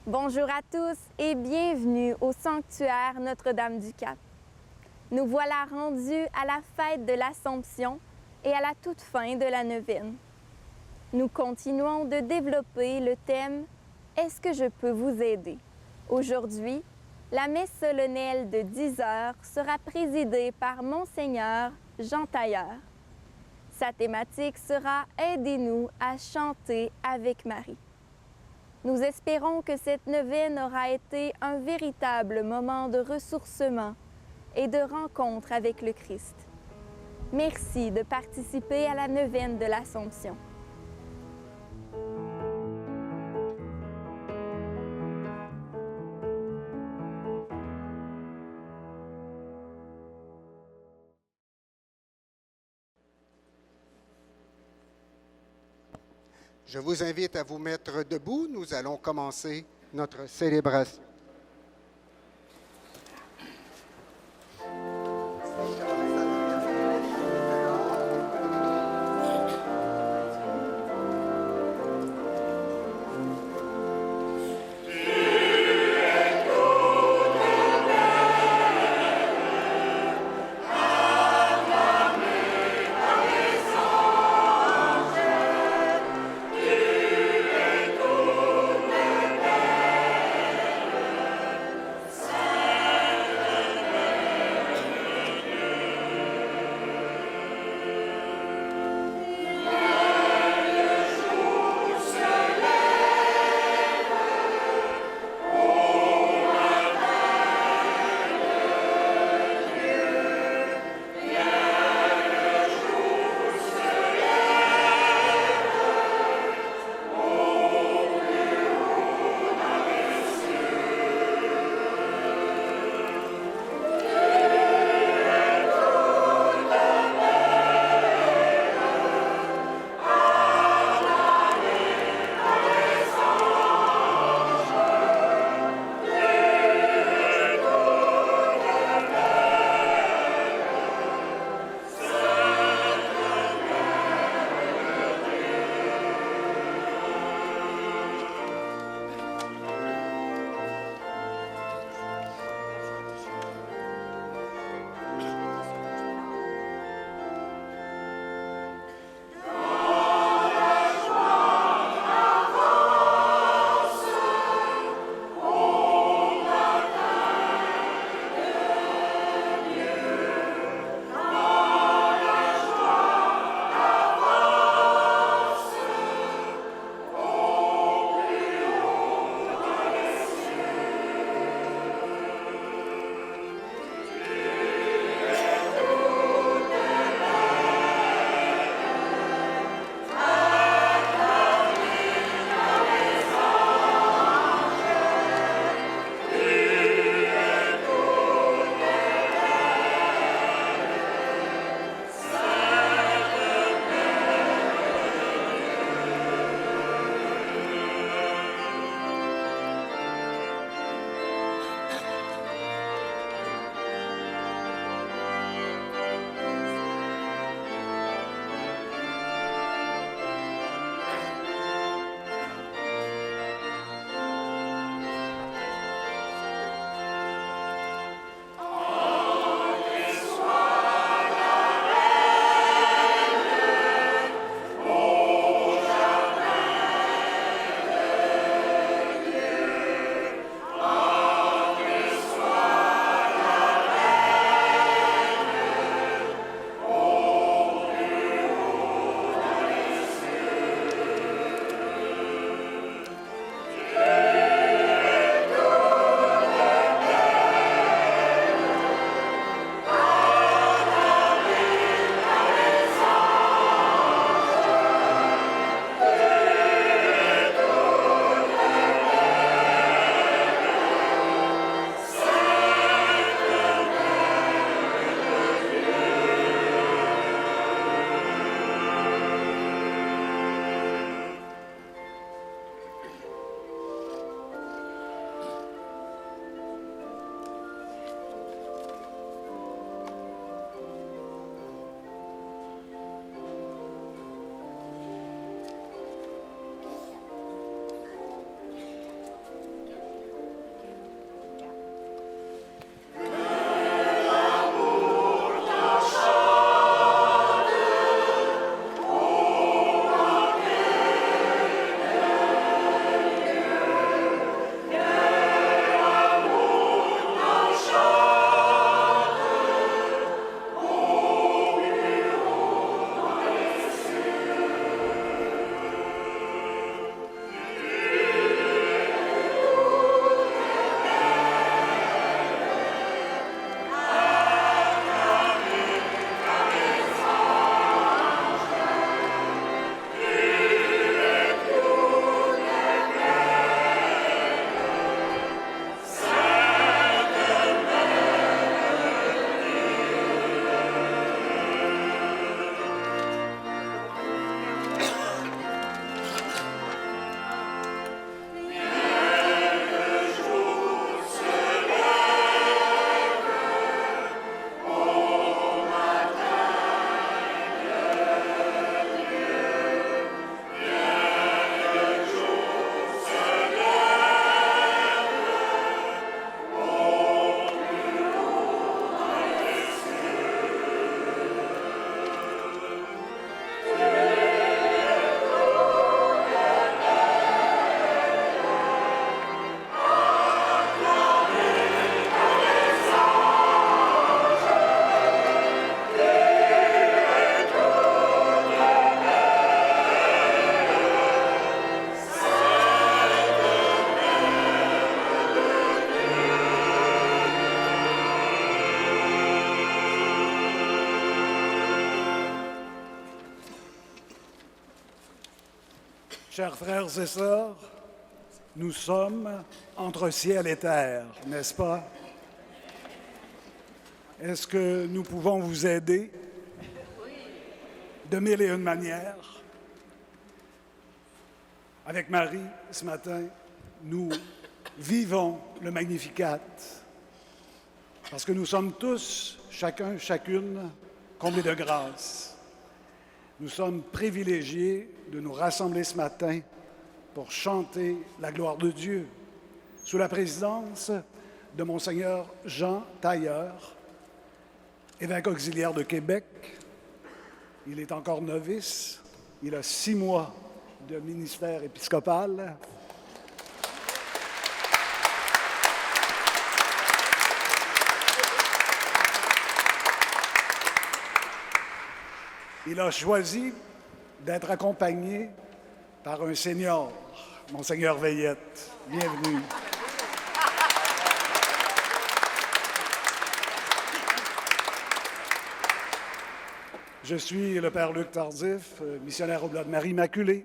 Bonjour à tous et bienvenue au sanctuaire Notre-Dame-du-Cap. Nous voilà rendus à la fête de l'Assomption et à la toute fin de la neuvaine. Nous continuons de développer le thème « Est-ce que je peux vous aider ?» Aujourd'hui, la messe solennelle de 10 heures sera présidée par Monseigneur Jean Tailleur. Sa thématique sera « Aidez-nous à chanter avec Marie ». Nous espérons que cette neuvaine aura été un véritable moment de ressourcement et de rencontre avec le Christ. Merci de participer à la neuvaine de l'Assomption. Je vous invite à vous mettre debout. Nous allons commencer notre célébration. Chers frères et sœurs, nous sommes entre ciel et terre, n'est-ce pas? Est-ce que nous pouvons vous aider de mille et une manières? Avec Marie, ce matin, nous vivons le Magnificat parce que nous sommes tous, chacun, chacune, comblés de grâce. Nous sommes privilégiés de nous rassembler ce matin pour chanter la gloire de Dieu sous la présidence de Monseigneur Jean Tailleur, évêque auxiliaire de Québec. Il est encore novice. Il a 6 mois de ministère épiscopal. Il a choisi d'être accompagné par un senior, Monseigneur Veillette. Bienvenue. Je suis le Père Luc Tardif, missionnaire au Oblat de Marie Immaculée,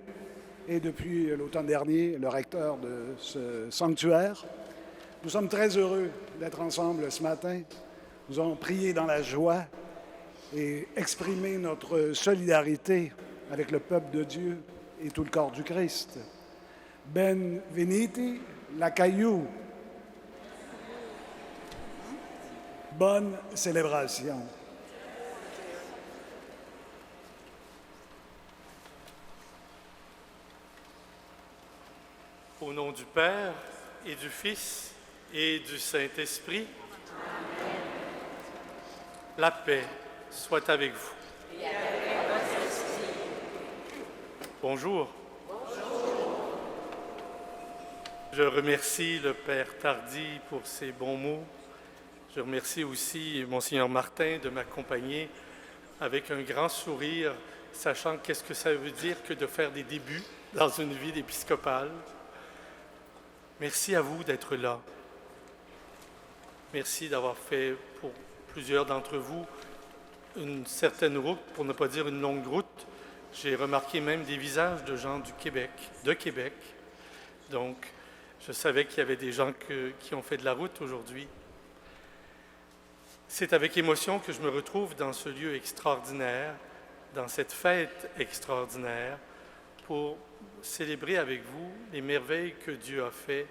et depuis l'automne dernier, le recteur de ce sanctuaire. Nous sommes très heureux d'être ensemble ce matin. Nous allons prier dans la joie et exprimer notre solidarité avec le peuple de Dieu et tout le corps du Christ. Benveniti Lacaiu. Bonne célébration. Au nom du Père et du Fils et du Saint-Esprit, amen. La paix soit avec vous. Et avec votre esprit. Bonjour. Bonjour. Je remercie le Père Tardy pour ses bons mots. Je remercie aussi Monseigneur Martin de m'accompagner avec un grand sourire, sachant qu'est-ce que ça veut dire que de faire des débuts dans une vie d'épiscopal. Merci à vous d'être là. Merci d'avoir fait pour plusieurs d'entre vous une certaine route, pour ne pas dire une longue route. J'ai remarqué même des visages de gens de Québec. Donc, je savais qu'il y avait des gens qui ont fait de la route aujourd'hui. C'est avec émotion que je me retrouve dans ce lieu extraordinaire, dans cette fête extraordinaire, pour célébrer avec vous les merveilles que Dieu a fait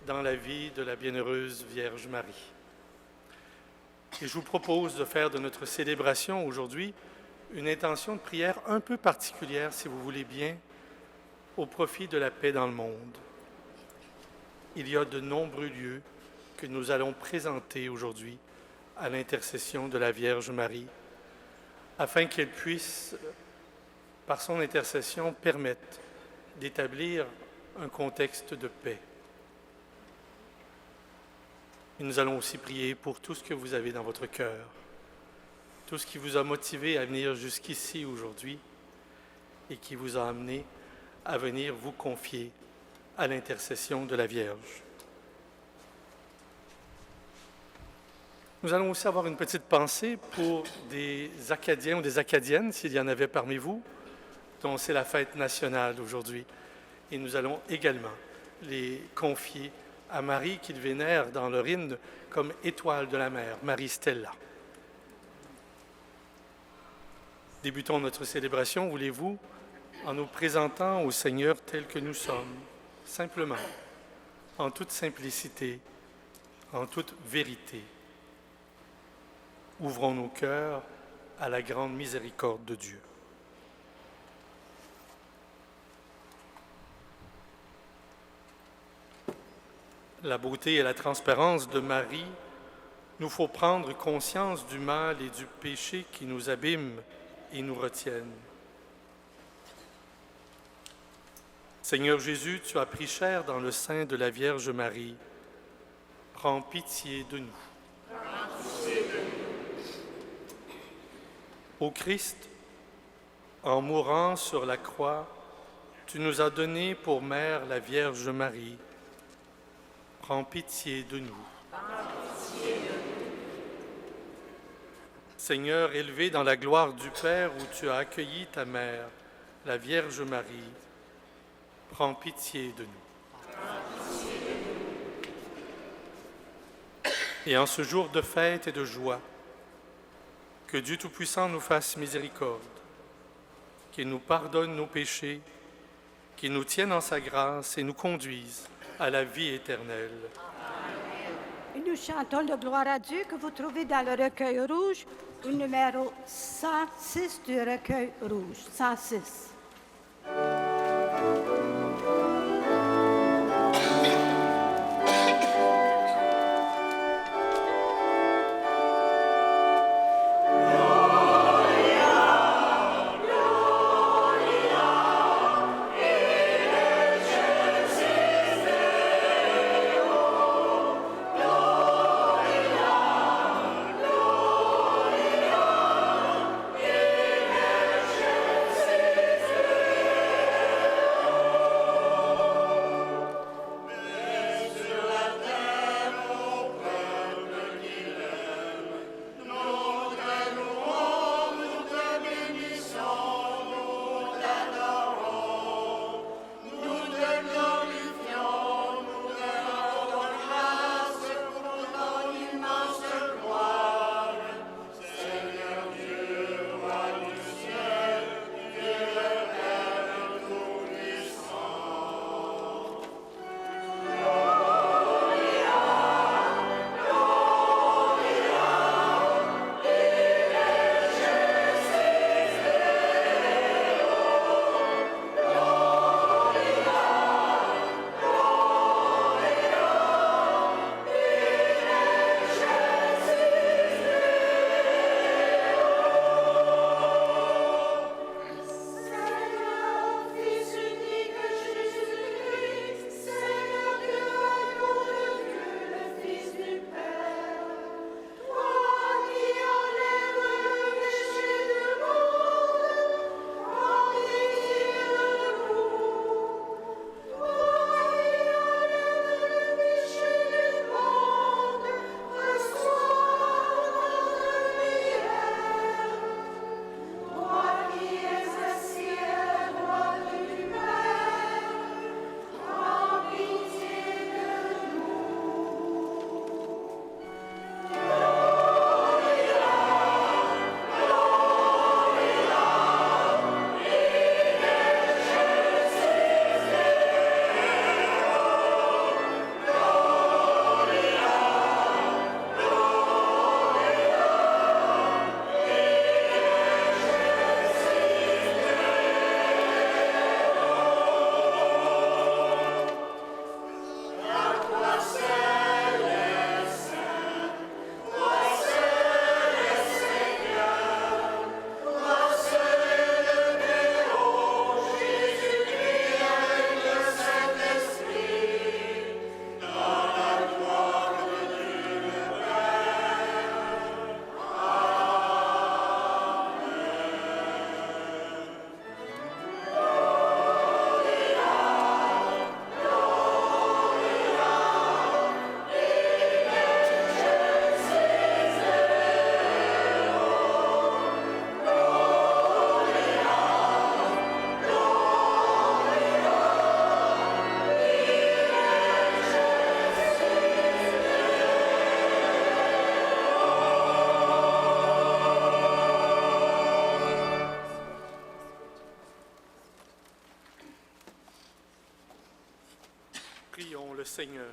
dans la vie de la bienheureuse Vierge Marie. Et je vous propose de faire de notre célébration aujourd'hui une intention de prière un peu particulière, si vous voulez bien, au profit de la paix dans le monde. Il y a de nombreux lieux que nous allons présenter aujourd'hui à l'intercession de la Vierge Marie, afin qu'elle puisse, par son intercession, permettre d'établir un contexte de paix. Et nous allons aussi prier pour tout ce que vous avez dans votre cœur, tout ce qui vous a motivé à venir jusqu'ici aujourd'hui et qui vous a amené à venir vous confier à l'intercession de la Vierge. Nous allons aussi avoir une petite pensée pour des Acadiens ou des Acadiennes, s'il y en avait parmi vous, dont c'est la fête nationale aujourd'hui. Et nous allons également les confier à Marie qu'ils vénèrent dans leur hymne comme étoile de la mer, Marie Stella. Débutons notre célébration, voulez-vous, en nous présentant au Seigneur tel que nous sommes, simplement, en toute simplicité, en toute vérité. Ouvrons nos cœurs à la grande miséricorde de Dieu. La beauté et la transparence de Marie nous faut prendre conscience du mal et du péché qui nous abîment et nous retiennent. Seigneur Jésus, tu as pris chair dans le sein de la Vierge Marie. Prends pitié de nous. Ô Christ, en mourant sur la croix, tu nous as donné pour mère la Vierge Marie. Prends pitié de nous. Seigneur, élevé dans la gloire du Père où tu as accueilli ta mère, la Vierge Marie, prends pitié de nous. Et en ce jour de fête et de joie, que Dieu Tout-Puissant nous fasse miséricorde, qu'il nous pardonne nos péchés, qu'il nous tienne en sa grâce et nous conduise à la vie éternelle. Et nous chantons le gloire à Dieu que vous trouvez dans le recueil rouge, au numéro 106 du recueil rouge. 106. Prions le Seigneur.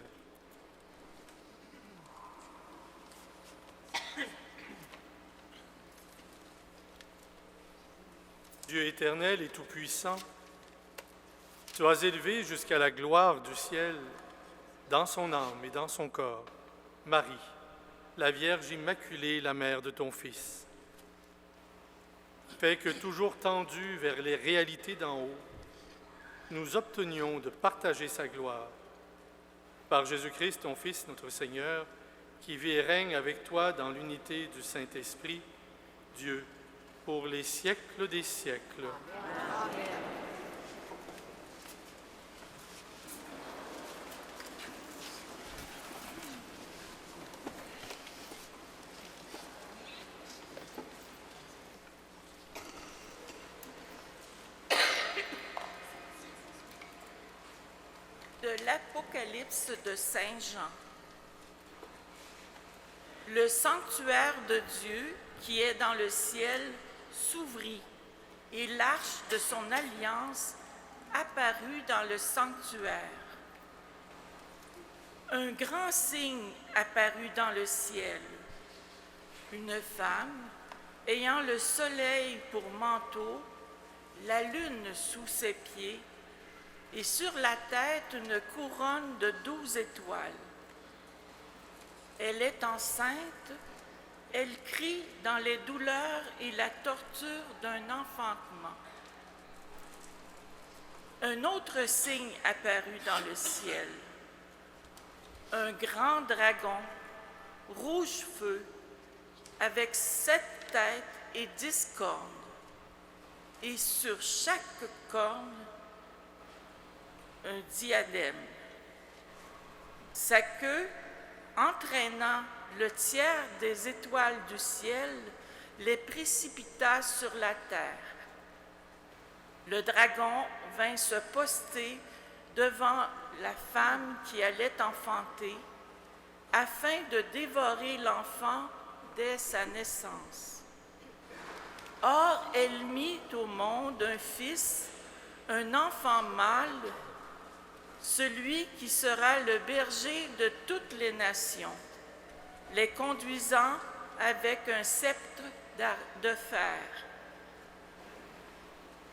Dieu éternel et tout-puissant, tu as élevé jusqu'à la gloire du ciel, dans son âme et dans son corps, Marie, la Vierge Immaculée, la mère de ton Fils. Fais que, toujours tendus vers les réalités d'en haut, nous obtenions de partager sa gloire. Par Jésus-Christ, ton Fils, notre Seigneur, qui vit et règne avec toi dans l'unité du Saint-Esprit, Dieu, pour les siècles des siècles. Amen. de l'Apocalypse de Saint Jean. Le sanctuaire de Dieu qui est dans le ciel s'ouvrit et l'arche de son alliance apparut dans le sanctuaire. Un grand signe apparut dans le ciel. Une femme ayant le soleil pour manteau, la lune sous ses pieds, et sur la tête une couronne de 12 étoiles. Elle est enceinte, elle crie dans les douleurs et la torture d'un enfantement. Un autre signe apparut dans le ciel. Un grand dragon, rouge feu, avec 7 têtes et 10 cornes, et sur chaque corne, un diadème. Sa queue, entraînant le tiers des étoiles du ciel, les précipita sur la terre. Le dragon vint se poster devant la femme qui allait enfanter, afin de dévorer l'enfant dès sa naissance. Or, elle mit au monde un fils, un enfant mâle, celui qui sera le berger de toutes les nations, les conduisant avec un sceptre de fer.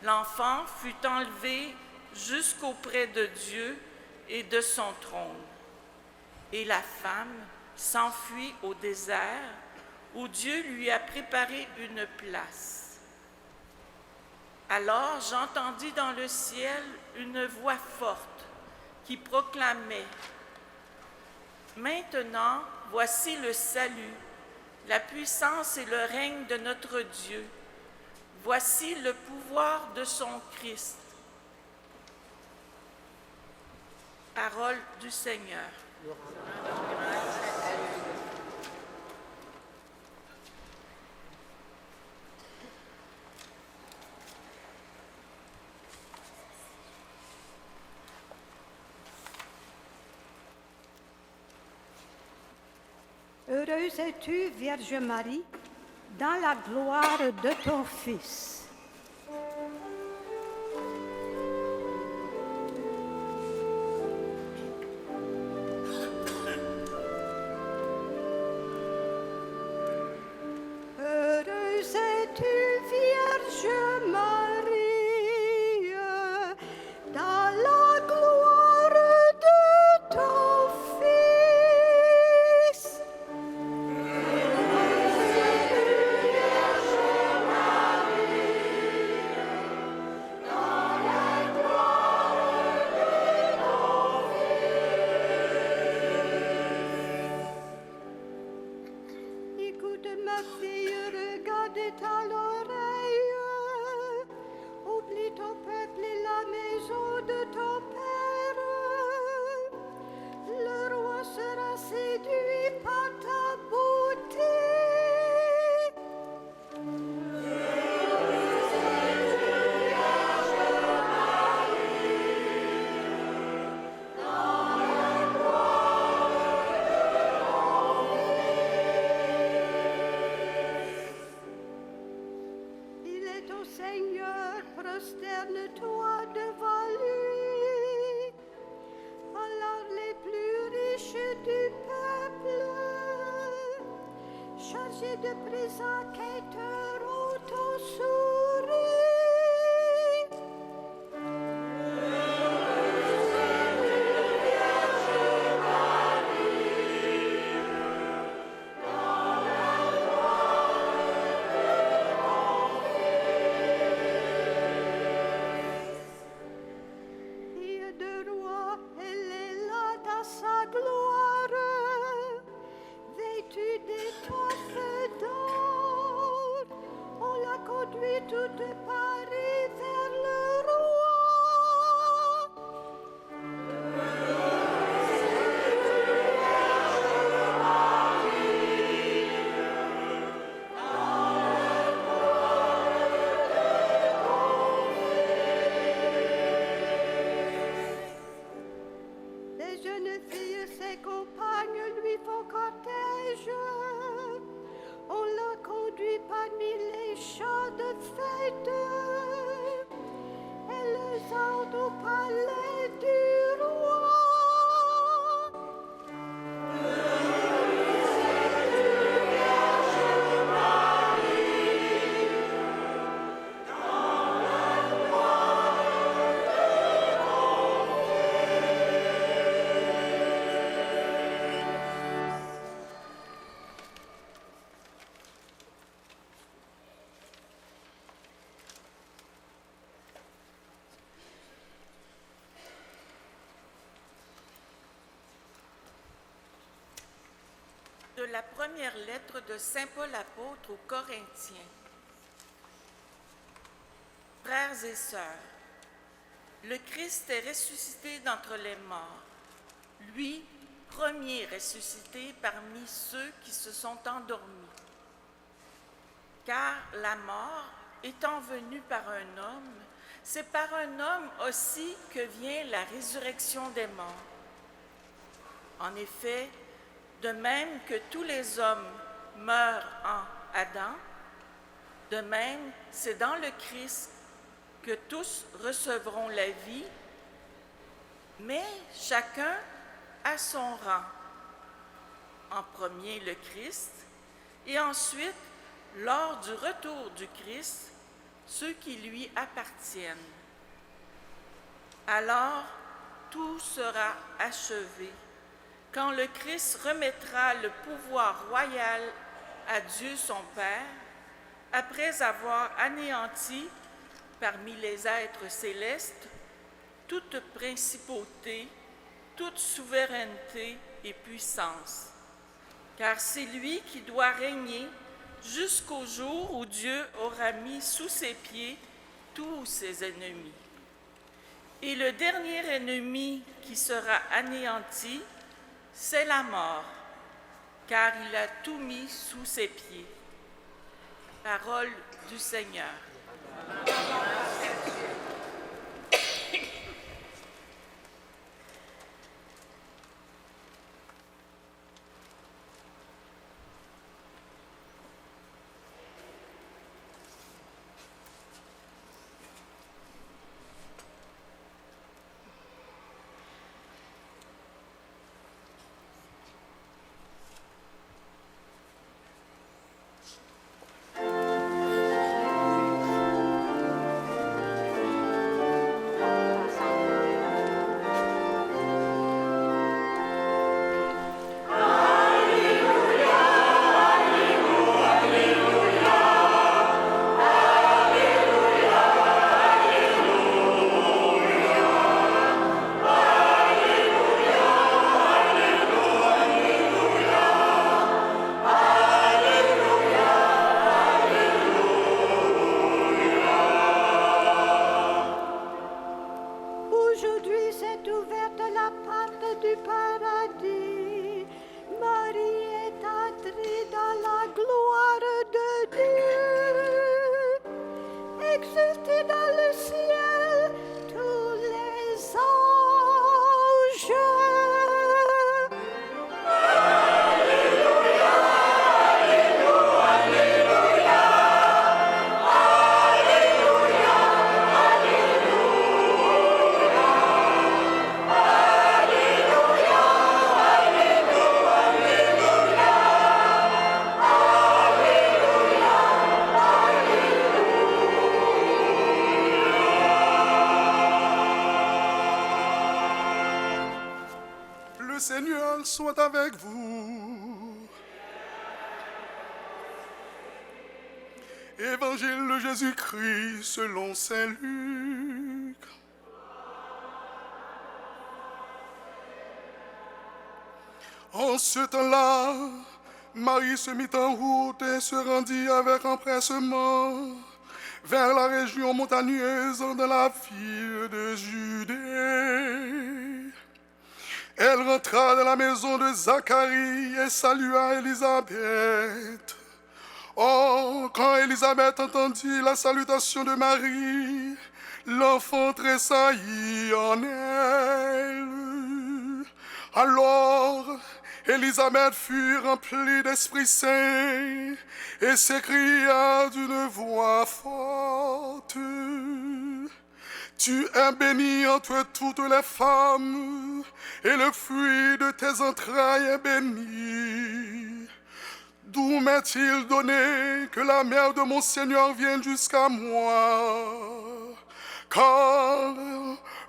L'enfant fut enlevé jusqu'auprès de Dieu et de son trône. Et la femme s'enfuit au désert, où Dieu lui a préparé une place. Alors j'entendis dans le ciel une voix forte qui proclamait « Maintenant, voici le salut, la puissance et le règne de notre Dieu. Voici le pouvoir de son Christ. » Parole du Seigneur. Heureuse es-tu, Vierge Marie, dans la gloire de ton Fils. Heureuse es-tu, Vierge Marie, dans la gloire de ton Fils. Écoute ma fille, regarde à l'oreille. Oublie ton peuple et la maison de ton père. Le roi sera séduit par ta beauté. Il est ton Seigneur, prosterne-toi devant lui. Alors les plus riches du peuple, chargés de présents, quêteront ton sourire. Fille de roi, elle est là dans sa gloire, vêtue d'étoffes d'or, jeunes filles, ses compagnes lui font cortège. On l'a conduit parmi les champs de fête. Elles entrent au palais du roi. De la première lettre de Saint Paul apôtre aux Corinthiens. Frères et sœurs, le Christ est ressuscité d'entre les morts, lui, premier ressuscité parmi ceux qui se sont endormis. Car la mort, étant venue par un homme, c'est par un homme aussi que vient la résurrection des morts. En effet, de même que tous les hommes meurent en Adam, de même c'est dans le Christ que tous recevront la vie, mais chacun à son rang. En premier le Christ, et ensuite, lors du retour du Christ, ceux qui lui appartiennent. Alors, tout sera achevé, quand le Christ remettra le pouvoir royal à Dieu son Père, après avoir anéanti parmi les êtres célestes toute principauté, toute souveraineté et puissance. Car c'est lui qui doit régner jusqu'au jour où Dieu aura mis sous ses pieds tous ses ennemis. Et le dernier ennemi qui sera anéanti, c'est la mort, car il a tout mis sous ses pieds. Parole du Seigneur. Seigneur soit avec vous. Évangile de Jésus-Christ selon saint Luc. En ce temps-là, Marie se mit en route et se rendit avec empressement vers la région montagneuse de la ville de Judée. Elle rentra dans la maison de Zacharie et salua Élisabeth. Or, quand Élisabeth entendit la salutation de Marie, l'enfant tressaillit en elle. Alors, Élisabeth fut remplie d'Esprit Saint et s'écria d'une voix forte, « Tu es bénie entre toutes les femmes, et le fruit de tes entrailles est béni. D'où m'est-il donné que la mère de mon Seigneur vienne jusqu'à moi? Car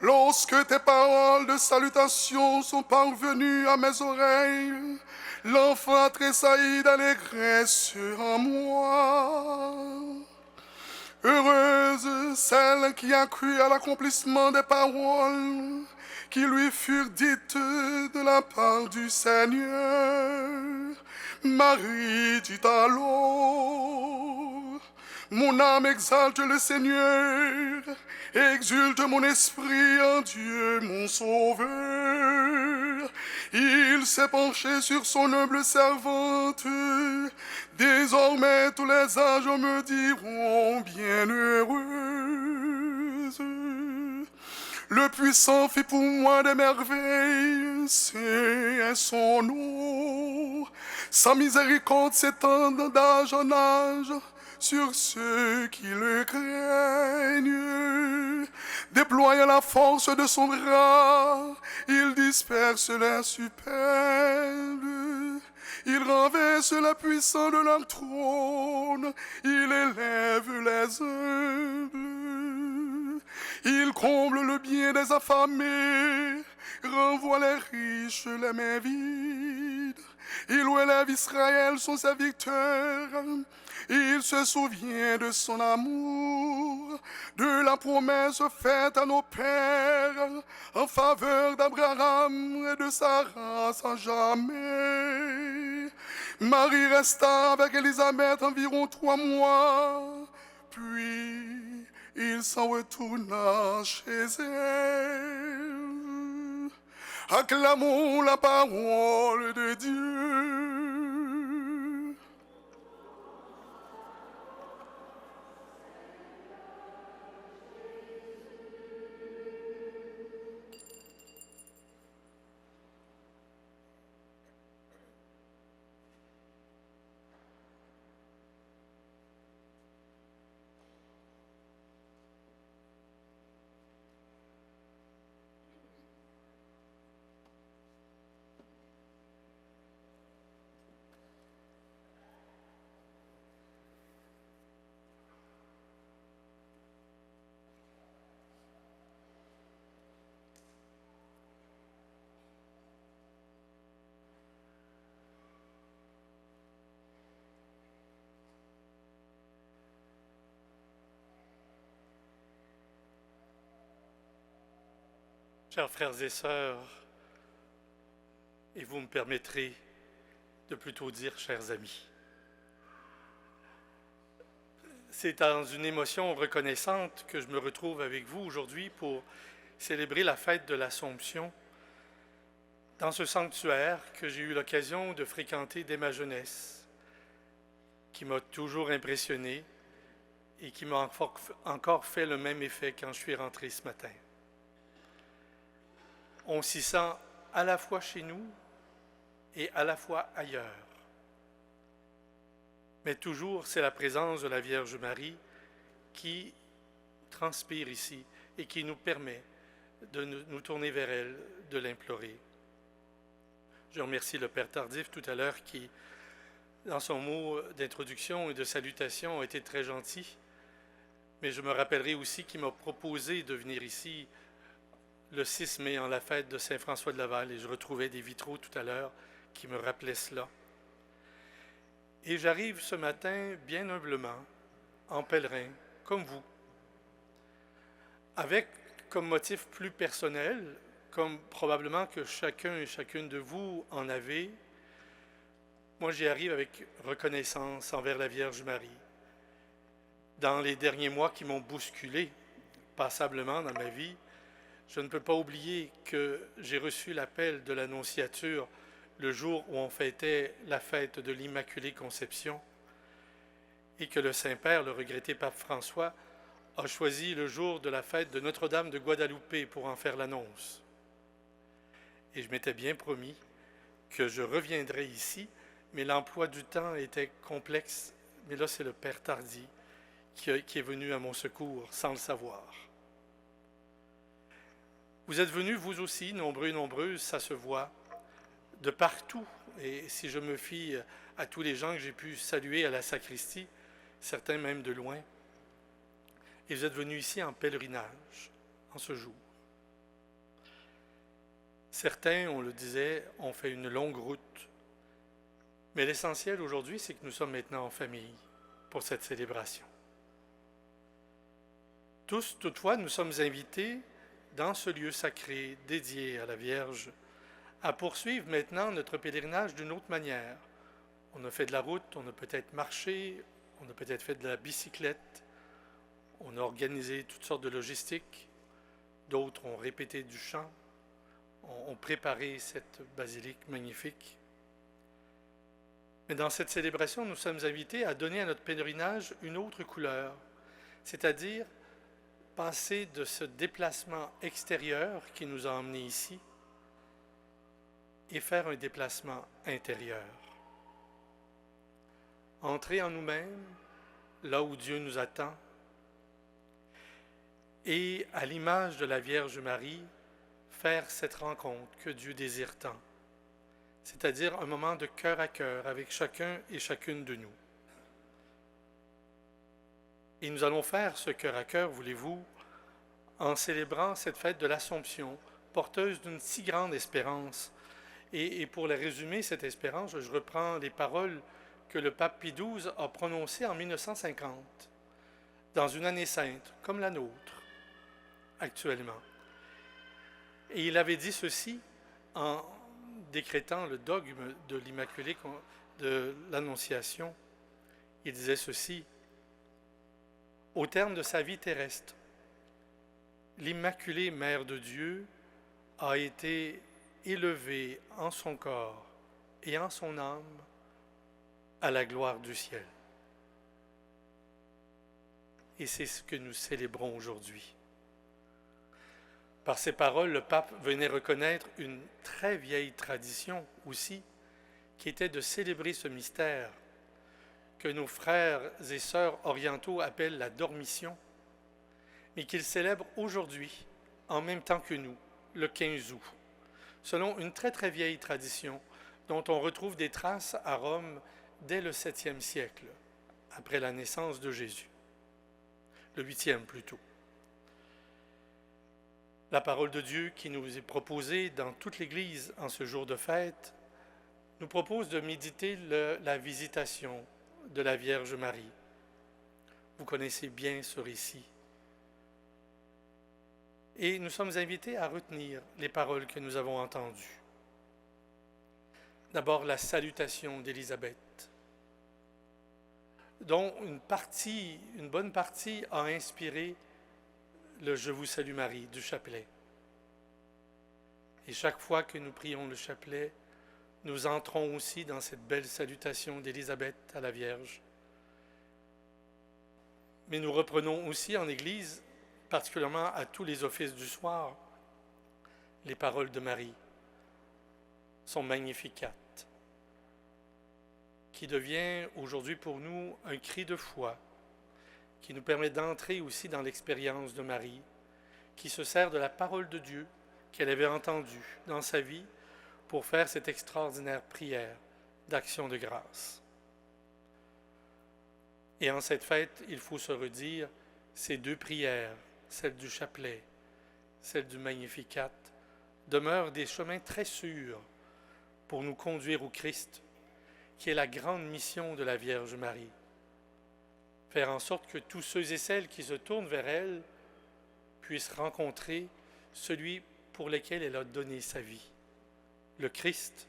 lorsque tes paroles de salutation sont parvenues à mes oreilles, l'enfant a tressailli d'allégresse en moi. Heureuse celle qui a cru à l'accomplissement des paroles qui lui furent dites de la part du Seigneur. » Marie dit alors, « Mon âme exalte le Seigneur, et exulte mon esprit en Dieu mon Sauveur. Il s'est penché sur son humble servante. Désormais tous les âges me diront bienheureuse. Le puissant fit pour moi des merveilles, c'est son nom. Sa miséricorde s'étend d'âge en âge sur ceux qui le craignent. Déployant la force de son bras, il disperse les superbes. Il renverse les puissants de leur trône, il élève les humbles. Il comble le bien des affamés, renvoie les riches les mains vides. Il élève Israël son serviteur, il se souvient de son amour, de la promesse faite à nos pères en faveur d'Abraham et de sa race à jamais. Marie resta avec Élisabeth environ 3 mois, puis il s'en retourna chez elle. Acclamons la parole de Dieu. Chers frères et sœurs, et vous me permettrez de plutôt dire chers amis, c'est dans une émotion reconnaissante que je me retrouve avec vous aujourd'hui pour célébrer la fête de l'Assomption dans ce sanctuaire que j'ai eu l'occasion de fréquenter dès ma jeunesse, qui m'a toujours impressionné et qui m'a encore fait le même effet quand je suis rentré ce matin. On s'y sent à la fois chez nous et à la fois ailleurs. Mais toujours, c'est la présence de la Vierge Marie qui transpire ici et qui nous permet de nous tourner vers elle, de l'implorer. Je remercie le Père Tardif tout à l'heure qui, dans son mot d'introduction et de salutation, a été très gentil. Mais je me rappellerai aussi qu'il m'a proposé de venir ici le 6 mai en la fête de Saint-François de Laval, et je retrouvais des vitraux tout à l'heure qui me rappelaient cela. Et j'arrive ce matin bien humblement, en pèlerin, comme vous, avec comme motif plus personnel, comme probablement que chacun et chacune de vous en avez, moi j'y arrive avec reconnaissance envers la Vierge Marie. Dans les derniers mois qui m'ont bousculé passablement dans ma vie, je ne peux pas oublier que j'ai reçu l'appel de l'Annonciature le jour où on fêtait la fête de l'Immaculée Conception et que le Saint-Père, le regretté pape François, a choisi le jour de la fête de Notre-Dame de Guadalupe pour en faire l'annonce. et je m'étais bien promis que je reviendrais ici, mais l'emploi du temps était complexe. Mais là, c'est le Père Tardy qui est venu à mon secours sans le savoir. Vous êtes venus, vous aussi, nombreux et nombreuses, ça se voit, de partout. Et si je me fie à tous les gens que j'ai pu saluer à la sacristie, certains même de loin, et vous êtes venus ici en pèlerinage, en ce jour. Certains, on le disait, ont fait une longue route. Mais l'essentiel aujourd'hui, c'est que nous sommes maintenant en famille pour cette célébration. Tous, toutefois, nous sommes invités dans ce lieu sacré dédié à la Vierge à poursuivre maintenant notre pèlerinage d'une autre manière. On a fait de la route, on a peut-être marché, on a peut-être fait de la bicyclette, on a organisé toutes sortes de logistiques, d'autres ont répété du chant, ont préparé cette basilique magnifique. Mais dans cette célébration, nous sommes invités à donner à notre pèlerinage une autre couleur, c'est-à-dire passer de ce déplacement extérieur qui nous a emmenés ici et faire un déplacement intérieur. Entrer en nous-mêmes, là où Dieu nous attend, et à l'image de la Vierge Marie, faire cette rencontre que Dieu désire tant, c'est-à-dire un moment de cœur à cœur avec chacun et chacune de nous. Et nous allons faire ce cœur à cœur, voulez-vous, en célébrant cette fête de l'Assomption, porteuse d'une si grande espérance. Et pour la résumer, cette espérance, je reprends les paroles que le pape Pie XII a prononcées en 1950, dans une année sainte, comme la nôtre, actuellement. Et il avait dit ceci en décrétant le dogme de l'Immaculée de l'Annonciation. Il disait ceci: au terme de sa vie terrestre, l'Immaculée Mère de Dieu a été élevée en son corps et en son âme à la gloire du ciel. Et c'est ce que nous célébrons aujourd'hui. Par ces paroles, le pape venait reconnaître une très vieille tradition aussi, qui était de célébrer ce mystère que nos frères et sœurs orientaux appellent la dormition, mais qu'ils célèbrent aujourd'hui, en même temps que nous, le 15 août, selon une très très vieille tradition dont on retrouve des traces à Rome dès le 7e siècle, après la naissance de Jésus, le 8e plutôt. La parole de Dieu qui nous est proposée dans toute l'Église en ce jour de fête nous propose de méditer la visitation de la Vierge Marie. Vous connaissez bien ce récit. Et nous sommes invités à retenir les paroles que nous avons entendues. D'abord, la salutation d'Élisabeth, dont une bonne partie a inspiré le « Je vous salue Marie » du chapelet. Et chaque fois que nous prions le chapelet, nous entrons aussi dans cette belle salutation d'Élisabeth à la Vierge. Mais nous reprenons aussi en Église, particulièrement à tous les offices du soir, les paroles de Marie, son Magnificat, qui devient aujourd'hui pour nous un cri de foi, qui nous permet d'entrer aussi dans l'expérience de Marie, qui se sert de la parole de Dieu qu'elle avait entendue dans sa vie pour faire cette extraordinaire prière d'action de grâce. Et en cette fête, il faut se redire ces deux prières, celle du chapelet, celle du Magnificat, demeurent des chemins très sûrs pour nous conduire au Christ, qui est la grande mission de la Vierge Marie. Faire en sorte que tous ceux et celles qui se tournent vers elle puissent rencontrer celui pour lequel elle a donné sa vie, le Christ,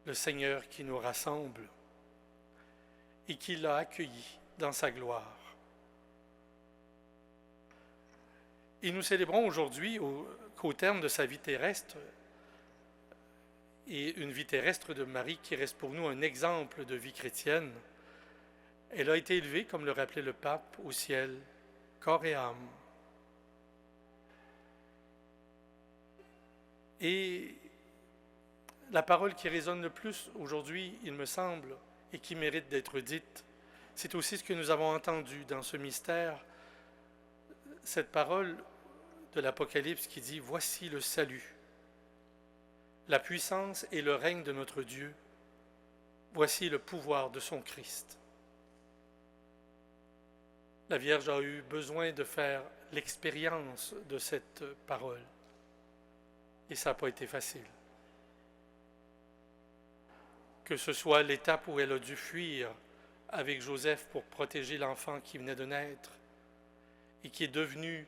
le Seigneur qui nous rassemble et qui l'a accueilli dans sa gloire. Et nous célébrons aujourd'hui qu'au terme de sa vie terrestre, et une vie terrestre de Marie qui reste pour nous un exemple de vie chrétienne, elle a été élevée, comme le rappelait le pape, au ciel, corps et âme. Et la parole qui résonne le plus aujourd'hui, il me semble, et qui mérite d'être dite, c'est aussi ce que nous avons entendu dans ce mystère, cette parole de l'Apocalypse qui dit « Voici le salut, la puissance et le règne de notre Dieu, voici le pouvoir de son Christ. » La Vierge a eu besoin de faire l'expérience de cette parole, et ça n'a pas été facile. Que ce soit l'étape où elle a dû fuir avec Joseph pour protéger l'enfant qui venait de naître et qui est devenue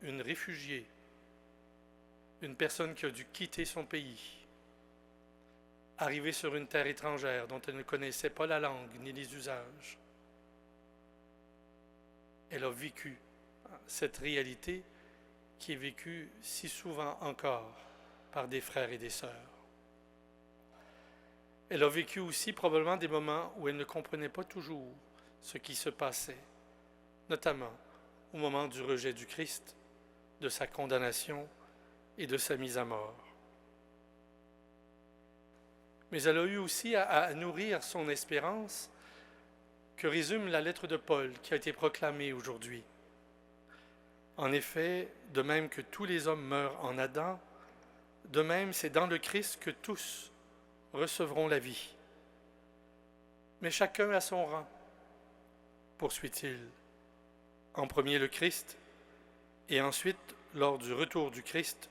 une réfugiée, une personne qui a dû quitter son pays, arriver sur une terre étrangère dont elle ne connaissait pas la langue ni les usages. Elle a vécu cette réalité qui est vécue si souvent encore par des frères et des sœurs. Elle a vécu aussi probablement des moments où elle ne comprenait pas toujours ce qui se passait, notamment au moment du rejet du Christ, de sa condamnation et de sa mise à mort. Mais elle a eu aussi à nourrir son espérance que résume la lettre de Paul qui a été proclamée aujourd'hui. En effet, de même que tous les hommes meurent en Adam, de même c'est dans le Christ que tous recevront la vie. Mais chacun à son rang, poursuit-il. En premier le Christ, et ensuite, lors du retour du Christ,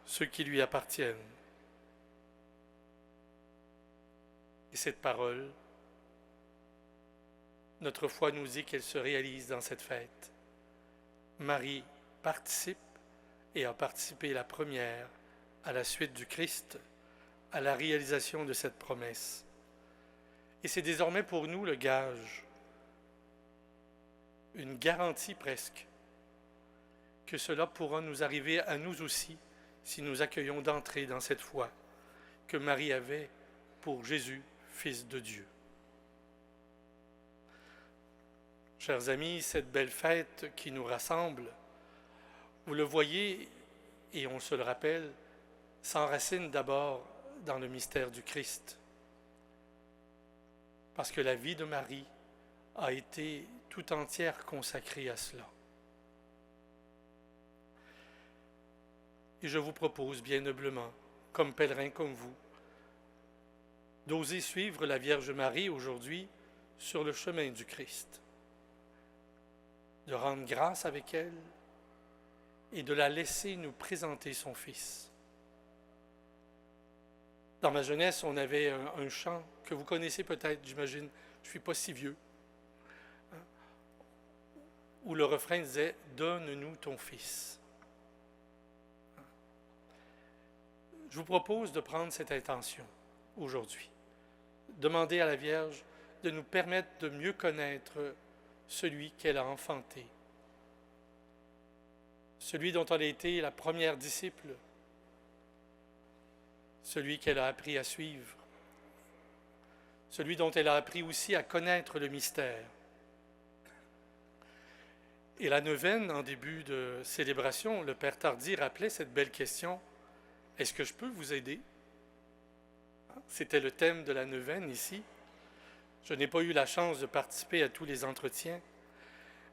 ceux qui lui appartiennent. Et cette parole, notre foi nous dit qu'elle se réalise dans cette fête. Marie participe et a participé la première à la suite du Christ, à la réalisation de cette promesse. Et c'est désormais pour nous le gage, une garantie presque, que cela pourra nous arriver à nous aussi si nous accueillons d'entrée dans cette foi que Marie avait pour Jésus, Fils de Dieu. Chers amis, cette belle fête qui nous rassemble, vous le voyez, et on se le rappelle, s'enracine d'abord dans le mystère du Christ. Parce que la vie de Marie a été tout entière consacrée à cela. Et je vous propose bien humblement, comme pèlerin comme vous, d'oser suivre la Vierge Marie aujourd'hui sur le chemin du Christ, de rendre grâce avec elle et de la laisser nous présenter son Fils. Dans ma jeunesse, on avait un chant que vous connaissez peut-être, j'imagine, je ne suis pas si vieux, où le refrain disait « Donne-nous ton Fils ». Je vous propose de prendre cette intention aujourd'hui. Demander à la Vierge de nous permettre de mieux connaître celui qu'elle a enfanté, celui dont elle a été la première disciple, celui qu'elle a appris à suivre, celui dont elle a appris aussi à connaître le mystère. Et la neuvaine, en début de célébration, le Père Tardy rappelait cette belle question « Est-ce que je peux vous aider ?» C'était le thème de la neuvaine ici. Je n'ai pas eu la chance de participer à tous les entretiens,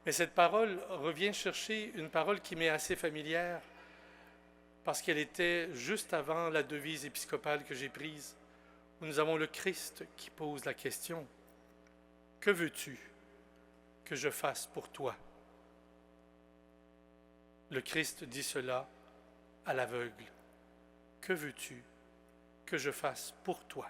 mais cette parole revient chercher une parole qui m'est assez familière parce qu'elle était juste avant la devise épiscopale que j'ai prise, où nous avons le Christ qui pose la question « Que veux-tu que je fasse pour toi ?» Le Christ dit cela à l'aveugle. « Que veux-tu que je fasse pour toi ?»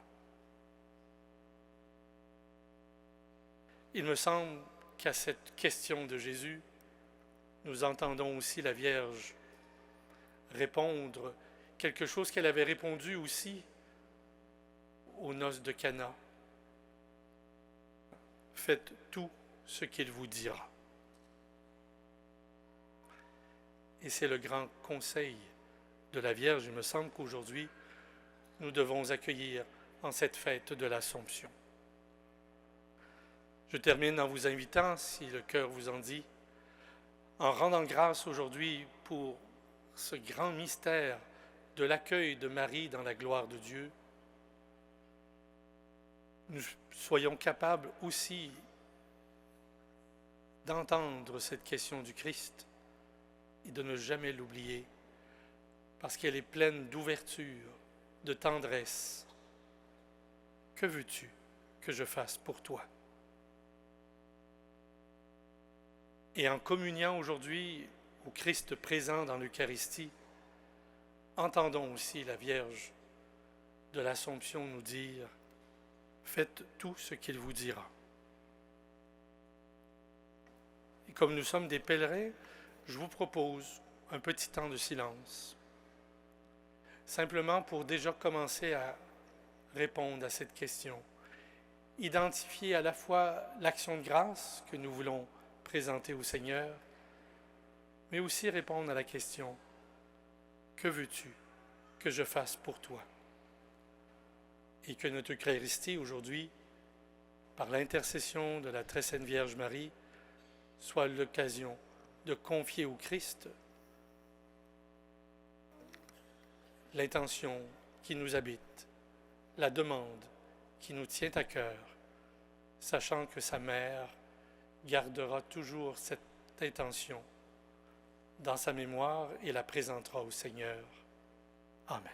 Il me semble qu'à cette question de Jésus, nous entendons aussi la Vierge répondre quelque chose qu'elle avait répondu aussi aux noces de Cana. Faites tout ce qu'il vous dira. Et c'est le grand conseil de la Vierge, il me semble qu'aujourd'hui, nous devons accueillir en cette fête de l'Assomption. Je termine en vous invitant, si le cœur vous en dit, en rendant grâce aujourd'hui pour ce grand mystère de l'accueil de Marie dans la gloire de Dieu, nous soyons capables aussi d'entendre cette question du Christ et de ne jamais l'oublier, parce qu'elle est pleine d'ouverture, de tendresse. Que veux-tu que je fasse pour toi? Et en communiant aujourd'hui au Christ présent dans l'Eucharistie, entendons aussi la Vierge de l'Assomption nous dire « Faites tout ce qu'il vous dira ». Et comme nous sommes des pèlerins, je vous propose un petit temps de silence, simplement pour déjà commencer à répondre à cette question, identifier à la fois l'action de grâce que nous voulons présenter au Seigneur, mais aussi répondre à la question « Que veux-tu que je fasse pour toi ?» Et que notre Eucharistie aujourd'hui, par l'intercession de la Très Sainte Vierge Marie, soit l'occasion de confier au Christ l'intention qui nous habite, la demande qui nous tient à cœur, sachant que sa mère gardera toujours cette intention dans sa mémoire et la présentera au Seigneur. Amen.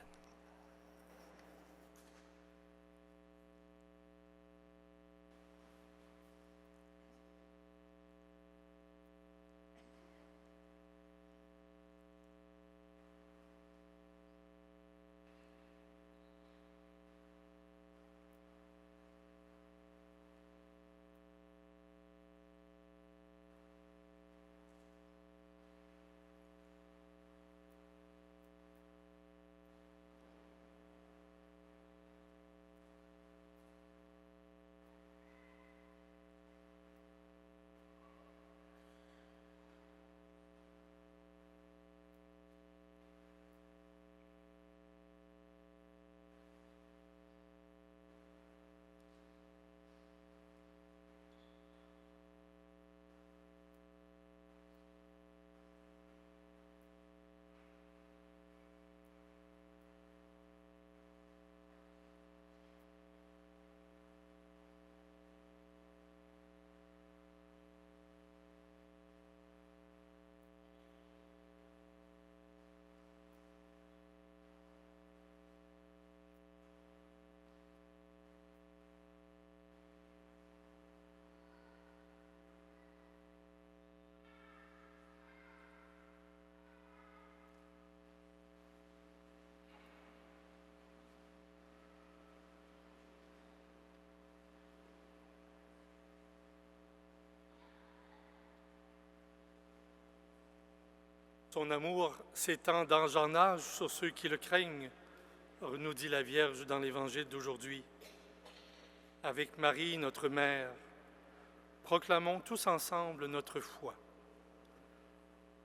Son amour s'étend d'âge en âge sur ceux qui le craignent, nous dit la Vierge dans l'Évangile d'aujourd'hui. Avec Marie, notre Mère, proclamons tous ensemble notre foi.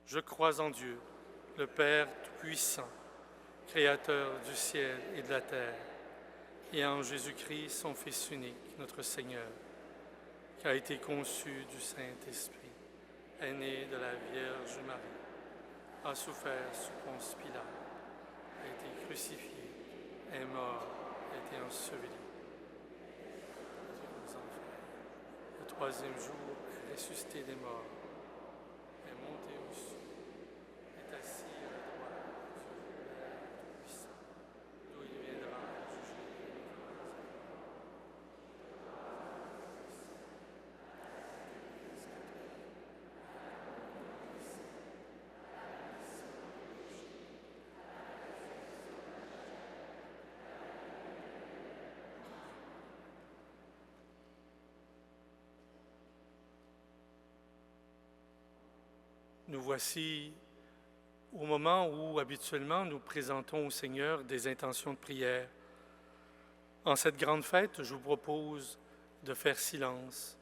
Je crois en Dieu, le Père Tout-Puissant, Créateur du ciel et de la terre, et en Jésus-Christ, son Fils unique, notre Seigneur, qui a été conçu du Saint-Esprit, est né de la Vierge Marie, a souffert sous Ponce Pilate, a été crucifié, est mort, a été enseveli. Le troisième jour est ressuscité des morts, est monté aux cieux, est assis à la droite du Père Tout-Puissant, d'où il viendra juger les vivants et les morts. Nous voici au moment où habituellement nous présentons au Seigneur des intentions de prière. En cette grande fête, je vous propose de faire silence,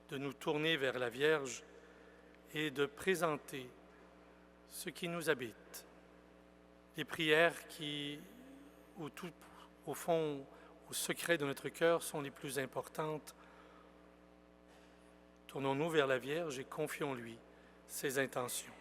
de nous tourner vers la Vierge et de présenter ce qui nous habite. Les prières qui, au fond, au secret de notre cœur, sont les plus importantes. Tournons-nous vers la Vierge et confions-lui ses intentions.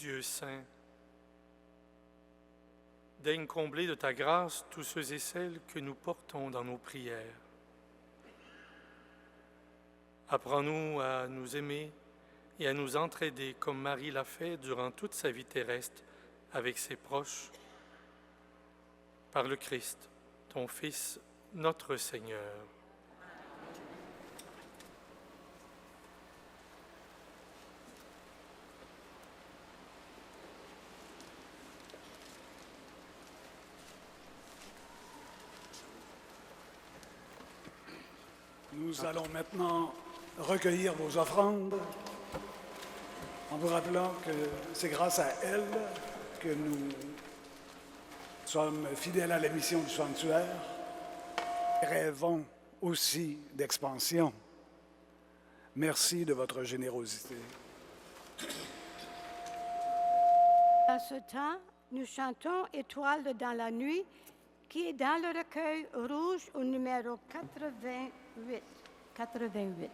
Dieu saint. Daigne combler de ta grâce tous ceux et celles que nous portons dans nos prières. Apprends-nous à nous aimer et à nous entraider comme Marie l'a fait durant toute sa vie terrestre avec ses proches, par le Christ, ton Fils, notre Seigneur. Nous allons maintenant recueillir vos offrandes en vous rappelant que c'est grâce à elles que nous sommes fidèles à la mission du sanctuaire. Rêvons aussi d'expansion. Merci de votre générosité. À ce temps, nous chantons Étoile dans la nuit, qui est dans le recueil rouge au numéro 88. 88. Nuit.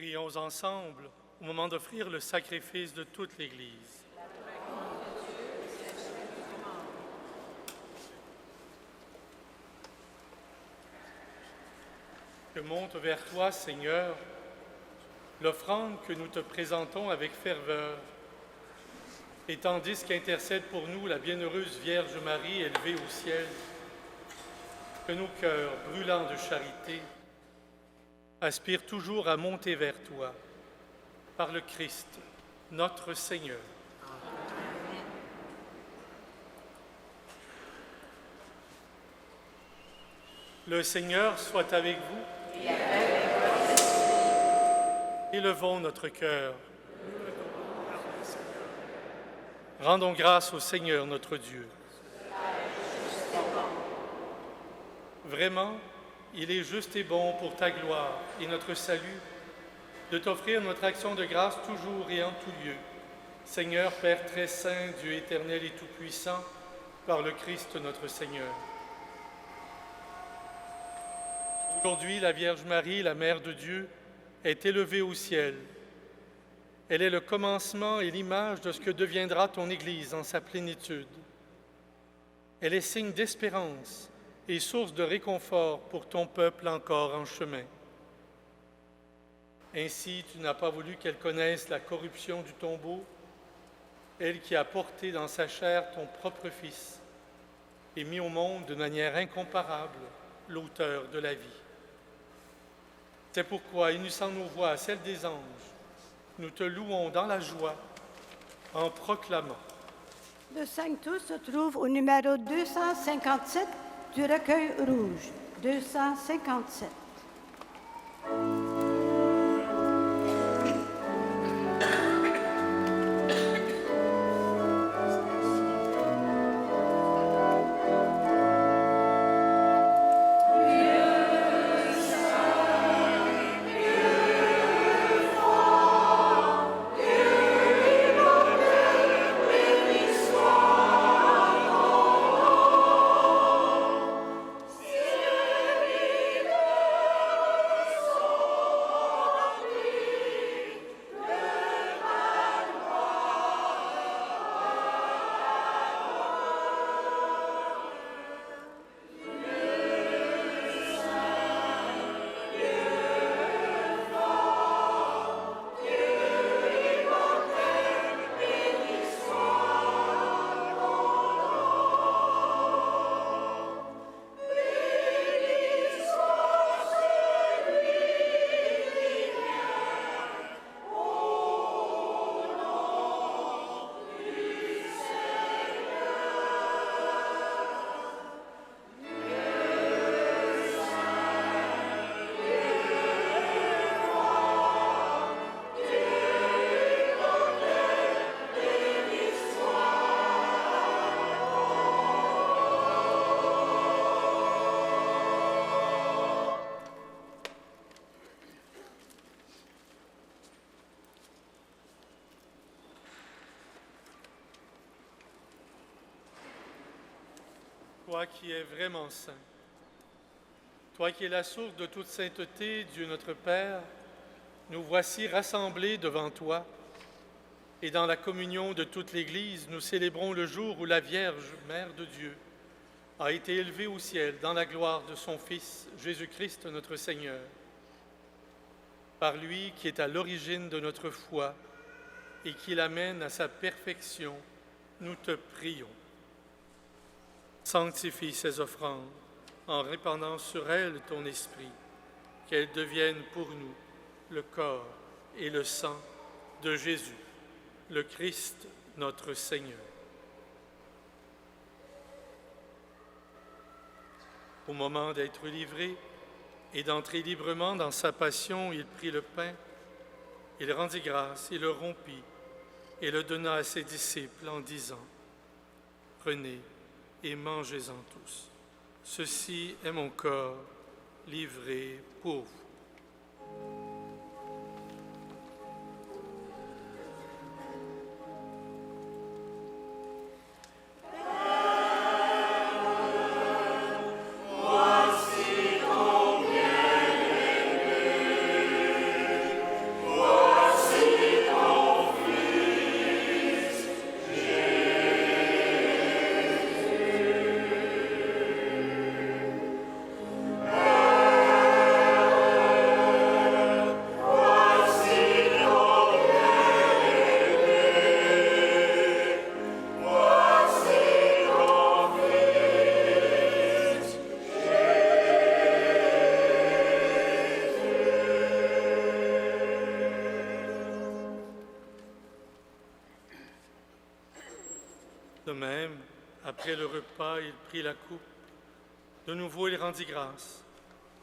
Prions ensemble au moment d'offrir le sacrifice de toute l'Église. Que monte vers toi, Seigneur, l'offrande que nous te présentons avec ferveur, et tandis qu'intercède pour nous la bienheureuse Vierge Marie élevée au ciel, que nos cœurs, brûlants de charité, aspirent toujours à monter vers toi, par le Christ, notre Seigneur. Amen. Le Seigneur soit avec vous. Et avec votre esprit. Élevons notre cœur. Rendons grâce au Seigneur notre Dieu. Vraiment, il est juste et bon pour ta gloire et notre salut de t'offrir notre action de grâce toujours et en tout lieu. Seigneur, Père très saint, Dieu éternel et tout-puissant, par le Christ notre Seigneur. Aujourd'hui, la Vierge Marie, la Mère de Dieu, est élevée au ciel. Elle est le commencement et l'image de ce que deviendra ton Église en sa plénitude. Elle est signe d'espérance et source de réconfort pour ton peuple encore en chemin. Ainsi, tu n'as pas voulu qu'elle connaisse la corruption du tombeau, elle qui a porté dans sa chair ton propre Fils et mis au monde de manière incomparable l'auteur de la vie. C'est pourquoi, unissant nos voix à celles des anges, nous te louons dans la joie en proclamant. Le Sanctus se trouve au numéro 257 du recueil rouge. 257. Toi qui es vraiment saint, toi qui es la source de toute sainteté, Dieu notre Père, nous voici rassemblés devant toi, et dans la communion de toute l'Église, nous célébrons le jour où la Vierge, Mère de Dieu, a été élevée au ciel dans la gloire de son Fils, Jésus-Christ notre Seigneur. Par lui qui est à l'origine de notre foi et qui l'amène à sa perfection, nous te prions. Sanctifie ces offrandes en répandant sur elles ton esprit, qu'elles deviennent pour nous le corps et le sang de Jésus, le Christ, notre Seigneur. Au moment d'être livré et d'entrer librement dans sa passion, il prit le pain, il rendit grâce, il le rompit et le donna à ses disciples en disant « Prenez et mangez-en tous. Ceci est mon corps livré pour vous. » De même, après le repas, il prit la coupe. De nouveau, il rendit grâce.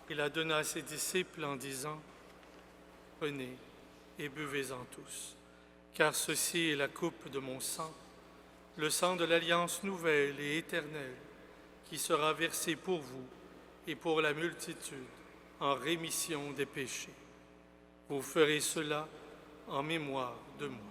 Il la donna à ses disciples en disant, « Prenez et buvez-en tous, car ceci est la coupe de mon sang, le sang de l'alliance nouvelle et éternelle, qui sera versé pour vous et pour la multitude en rémission des péchés. Vous ferez cela en mémoire de moi. »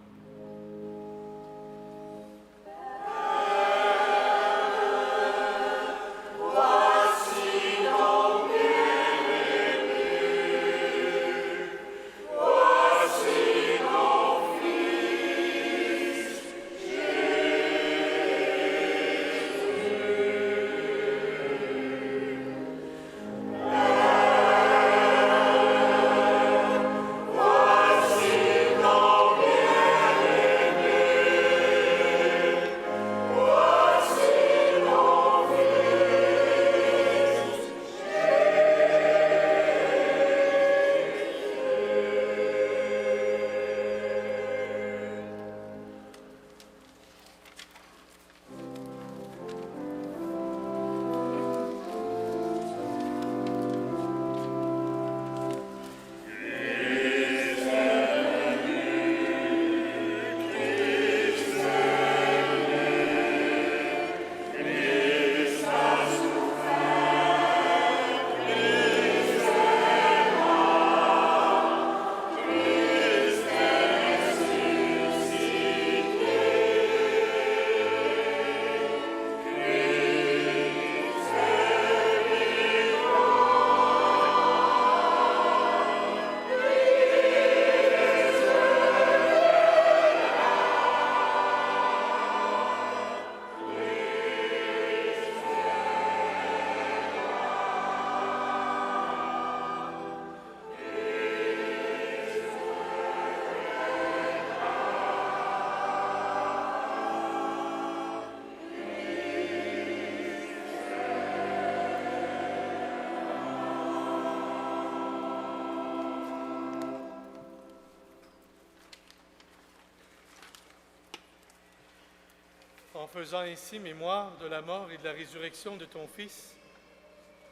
En faisant ainsi mémoire de la mort et de la résurrection de ton Fils,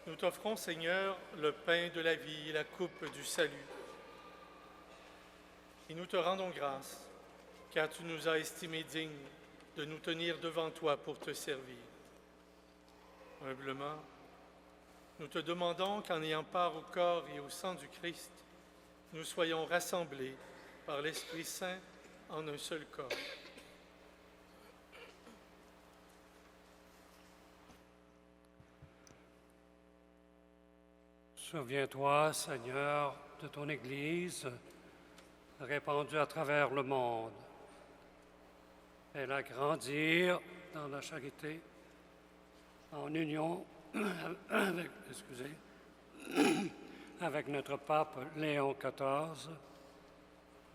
nous t'offrons, Seigneur, le pain de la vie et la coupe du salut. Et nous te rendons grâce, car tu nous as estimés dignes de nous tenir devant toi pour te servir. Humblement, nous te demandons qu'en ayant part au corps et au sang du Christ, nous soyons rassemblés par l'Esprit Saint en un seul corps. Souviens-toi, Seigneur, de ton Église répandue à travers le monde. Fais-la grandir dans la charité, en union avec notre pape Léon XIV,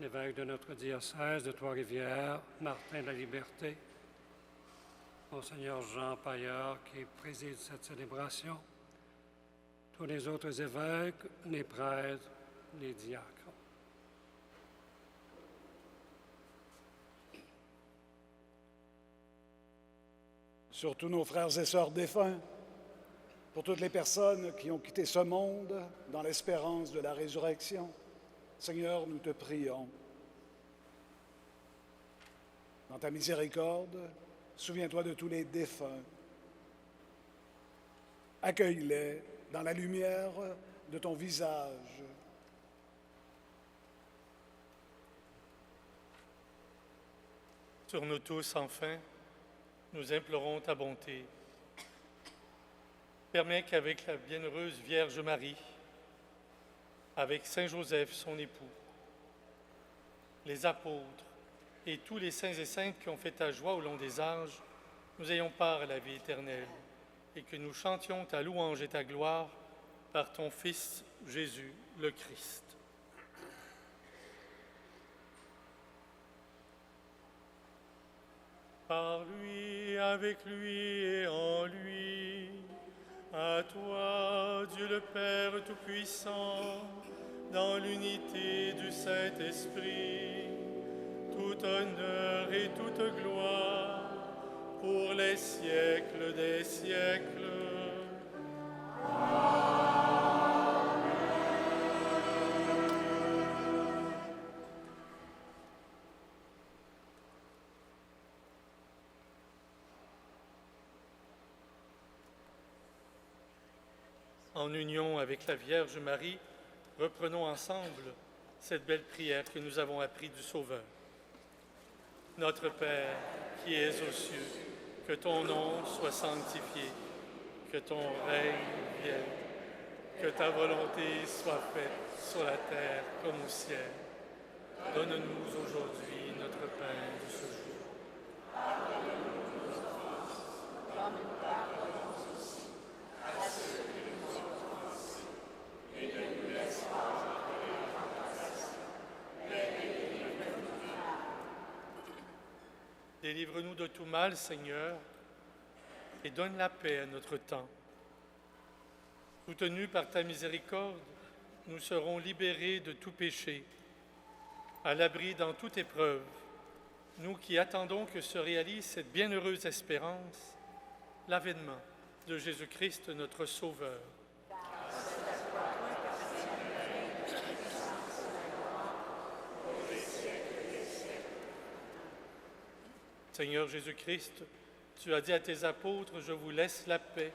l'évêque de notre diocèse de Trois-Rivières, Martin La Liberté, Monseigneur Jean Paillard qui préside cette célébration, tous les autres évêques, les prêtres, les diacres. Surtout nos frères et sœurs défunts, pour toutes les personnes qui ont quitté ce monde dans l'espérance de la résurrection, Seigneur, nous te prions. Dans ta miséricorde, souviens-toi de tous les défunts. Accueille-les dans la lumière de ton visage. Sur nous tous, enfin, nous implorons ta bonté. Permets qu'avec la bienheureuse Vierge Marie, avec Saint Joseph, son époux, les apôtres et tous les saints et saintes qui ont fait ta joie au long des âges, nous ayons part à la vie éternelle et que nous chantions ta louange et ta gloire par ton Fils Jésus le Christ. Par lui, avec lui et en lui, à toi, Dieu le Père Tout-Puissant, dans l'unité du Saint-Esprit, tout honneur et toute gloire pour les siècles des siècles. En union avec la Vierge Marie, reprenons ensemble cette belle prière que nous avons apprise du Sauveur. Notre Père, qui es aux cieux, que ton nom soit sanctifié, que ton règne vienne, que ta volonté soit faite sur la terre comme au ciel. Donne-nous aujourd'hui notre pain de ce jour. Délivre-nous de tout mal, Seigneur, et donne la paix à notre temps. Soutenus par ta miséricorde, nous serons libérés de tout péché, à l'abri dans toute épreuve, nous qui attendons que se réalise cette bienheureuse espérance, l'avènement de Jésus-Christ, notre Sauveur. Seigneur Jésus-Christ, tu as dit à tes apôtres, je vous laisse la paix,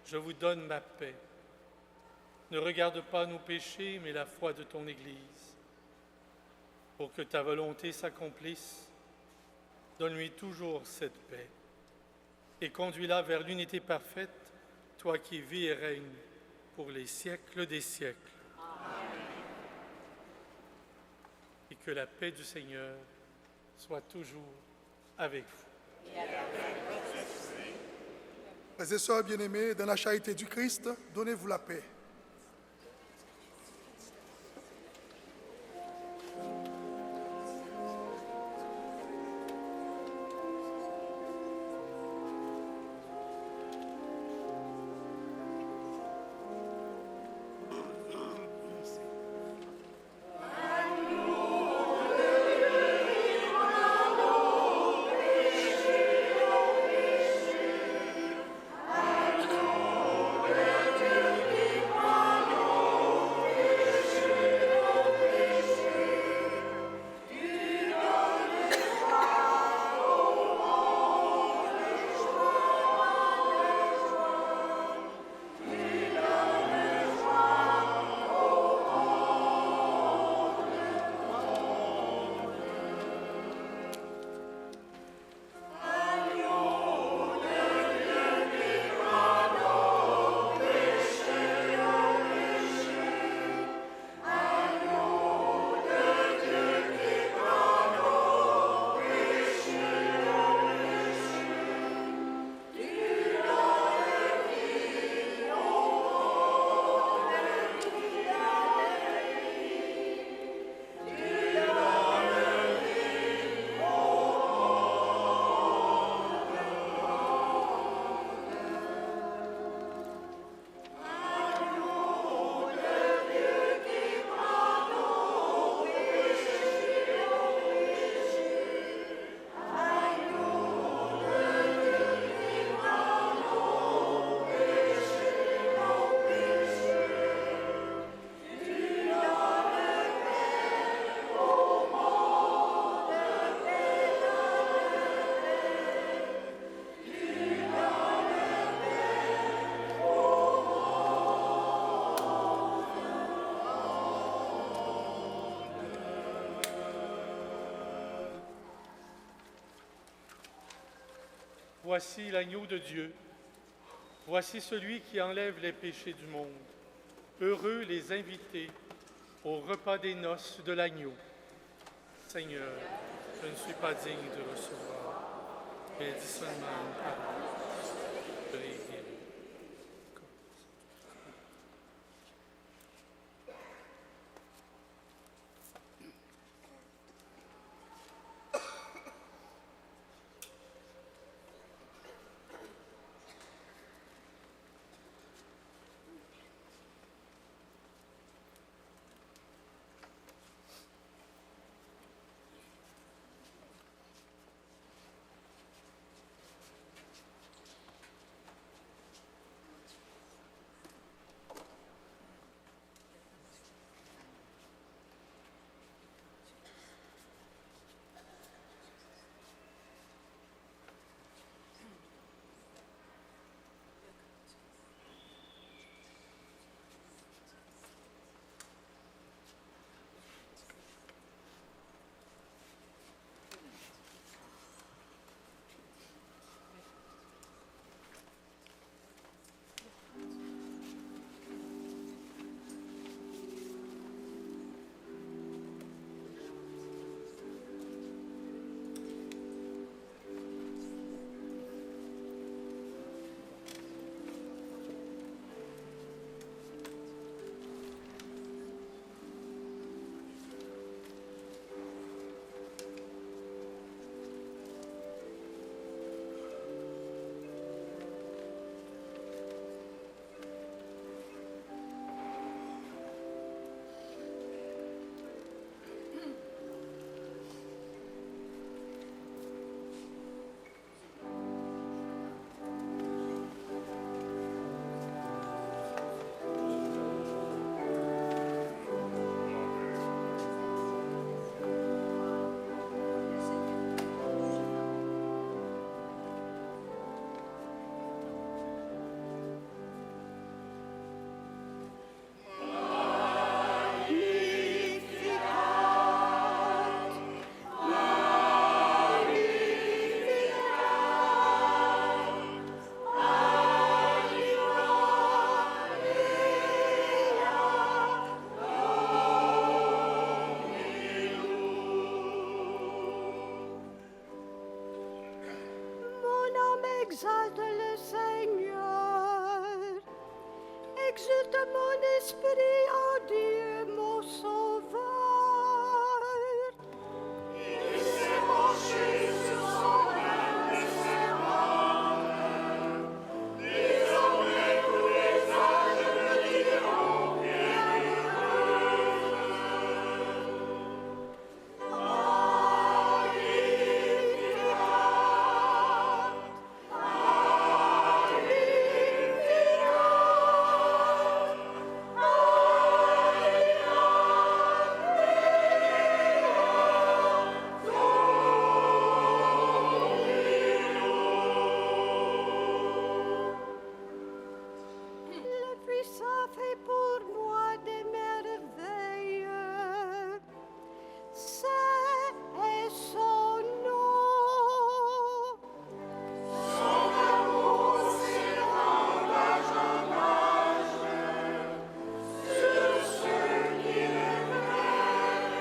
je vous donne ma paix. Ne regarde pas nos péchés, mais la foi de ton Église. Pour que ta volonté s'accomplisse, donne-lui toujours cette paix et conduis-la vers l'unité parfaite, toi qui vis et règnes pour les siècles des siècles. Amen. Et que la paix du Seigneur soit toujours avec vous. Frères et sœurs bien-aimés, dans la charité du Christ, donnez-vous la paix. Voici l'agneau de Dieu, voici celui qui enlève les péchés du monde. Heureux les invités au repas des noces de l'agneau. Seigneur, je ne suis pas digne de recevoir, mais dis seulement une parole, je les guéris. exalte le Seigneur. Exulte mon esprit en Dieu, mon Sauveur. Il s'est penché sur son humble serment. Désormais tous les âges le diront bienheureux. Le puissant fait pour moi des merveilles. C'est son nom. Son amour s'étend d'âge en âge sur ceux qui le craignent.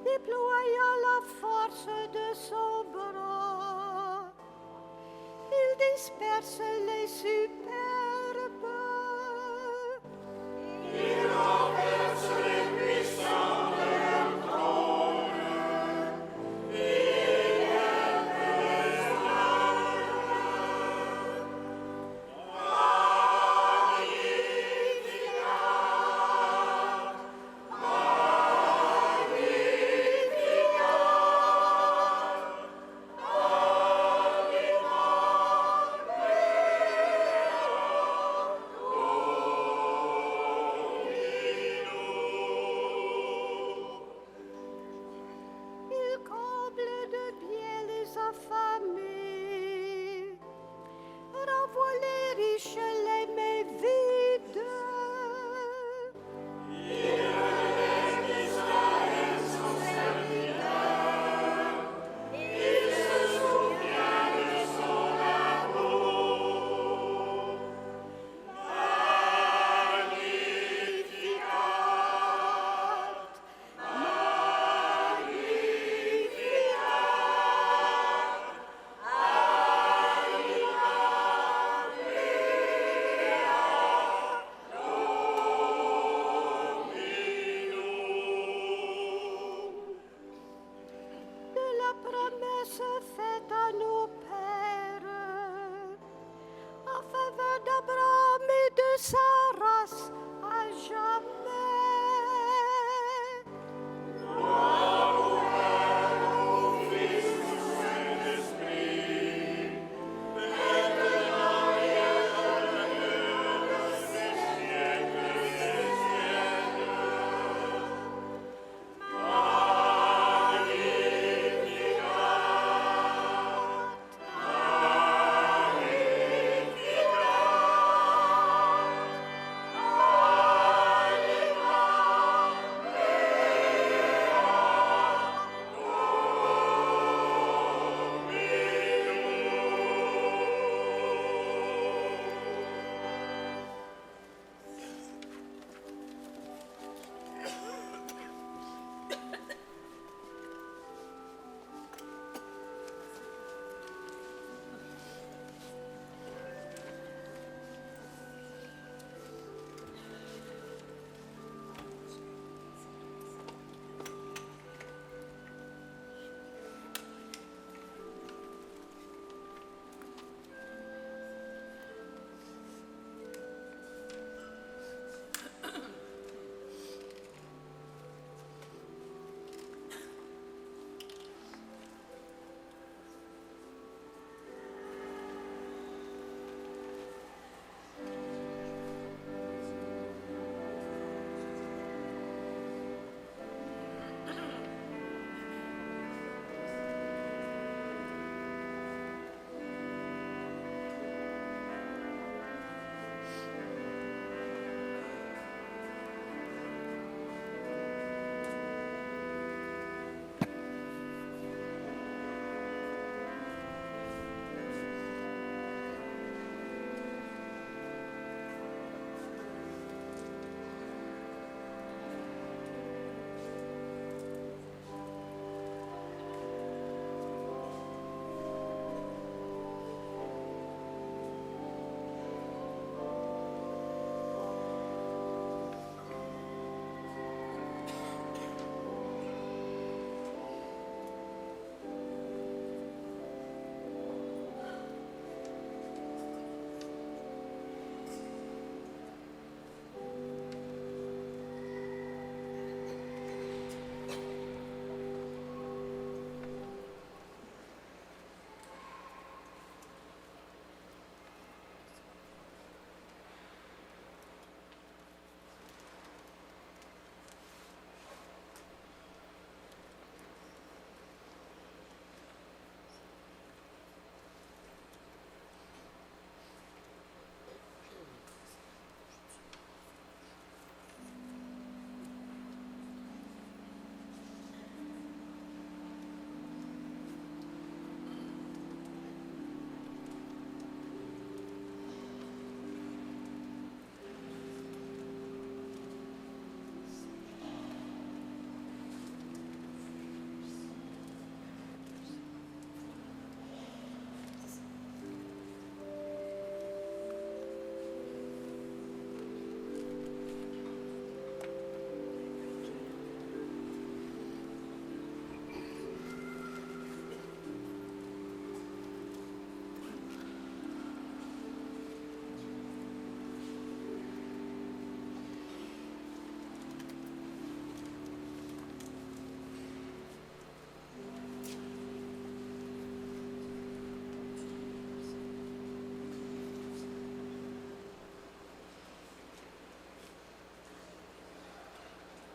Déployant la force de son bras, il disperse les superbes. Il renverse les puissants de leur trône. Il élève les Il comble de bien les affamés, renvoie les riches les mains vides. Il relève Israël son serviteur, il se souvient de son amour. Magnificat. De la promesse faite à nos pères, en faveur d'Abraham et de sa race à jamais. Gloire au Père, au Fils, au Saint-Esprit, maintenant et à jamais, dans ces siècles des siècles. Magnificat.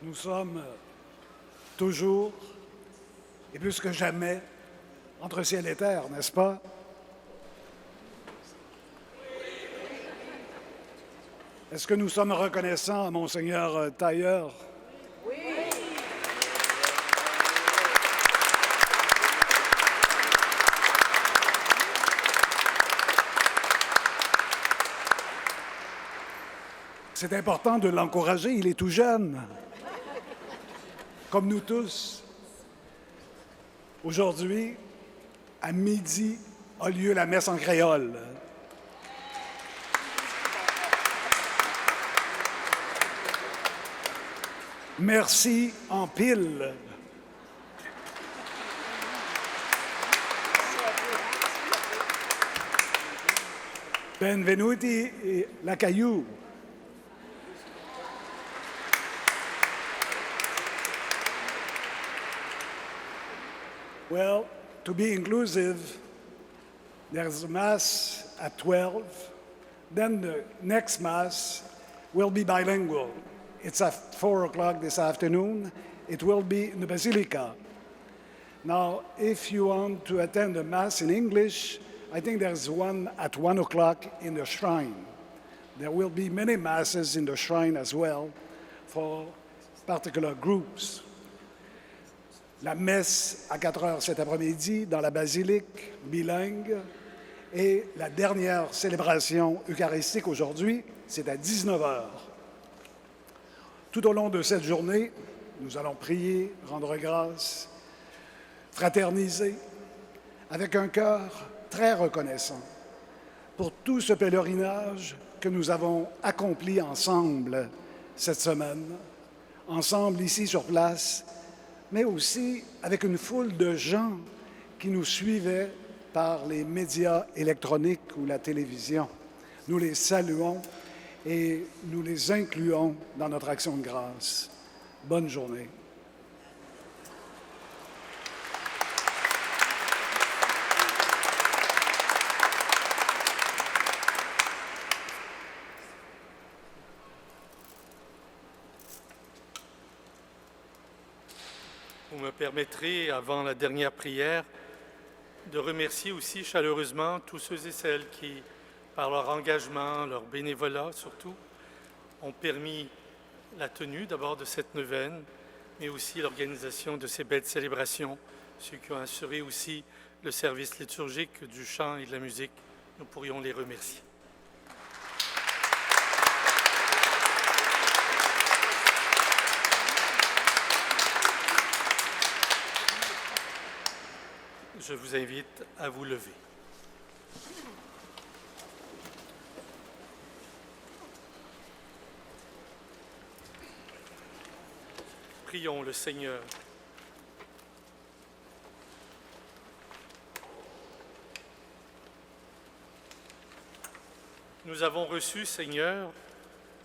Nous sommes toujours, et plus que jamais, entre ciel et terre, n'est-ce pas? Est-ce que nous sommes reconnaissants à Monseigneur Tailleur? Oui. C'est important de l'encourager, il est tout jeune, comme nous tous. Aujourd'hui, à midi, a lieu la messe en créole. Merci en pile. Benvenuti la Caillou. Well, to be inclusive, there's a Mass at 12. Then the next Mass will be bilingual. It's at 4 o'clock this afternoon. It will be in the Basilica. Now, if you want to attend a Mass in English, I think there's one at 1 o'clock in the shrine. There will be many Masses in the shrine as well for particular groups. La messe à 4 heures cet après-midi dans la basilique bilingue et la dernière célébration eucharistique aujourd'hui, c'est à 19 heures. Tout au long de cette journée, nous allons prier, rendre grâce, fraterniser, avec un cœur très reconnaissant pour tout ce pèlerinage que nous avons accompli ensemble cette semaine, ensemble ici sur place, mais aussi avec une foule de gens qui nous suivaient par les médias électroniques ou la télévision. Nous les saluons et nous les incluons dans notre action de grâce. Bonne journée. Vous me permettrez, avant la dernière prière, de remercier aussi chaleureusement tous ceux et celles qui, par leur engagement, leur bénévolat surtout, ont permis la tenue d'abord de cette neuvaine, mais aussi l'organisation de ces belles célébrations, ceux qui ont assuré aussi le service liturgique du chant et de la musique. Nous pourrions les remercier. Je vous invite à vous lever. Prions le Seigneur. Nous avons reçu, Seigneur,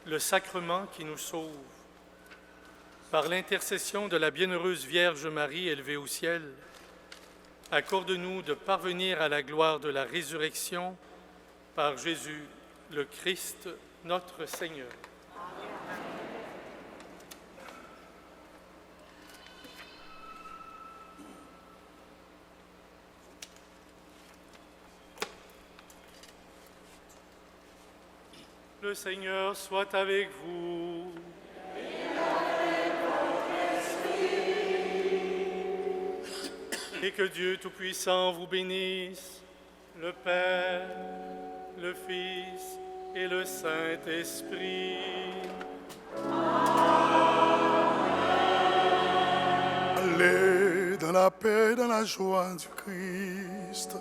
le sacrement qui nous sauve. Par l'intercession de la bienheureuse Vierge Marie élevée au ciel, accorde-nous de parvenir à la gloire de la résurrection par Jésus, le Christ, notre Seigneur. Le Seigneur soit avec vous. Et que Dieu Tout-Puissant vous bénisse, le Père, le Fils et le Saint-Esprit. Allez dans la paix, dans la joie du Christ.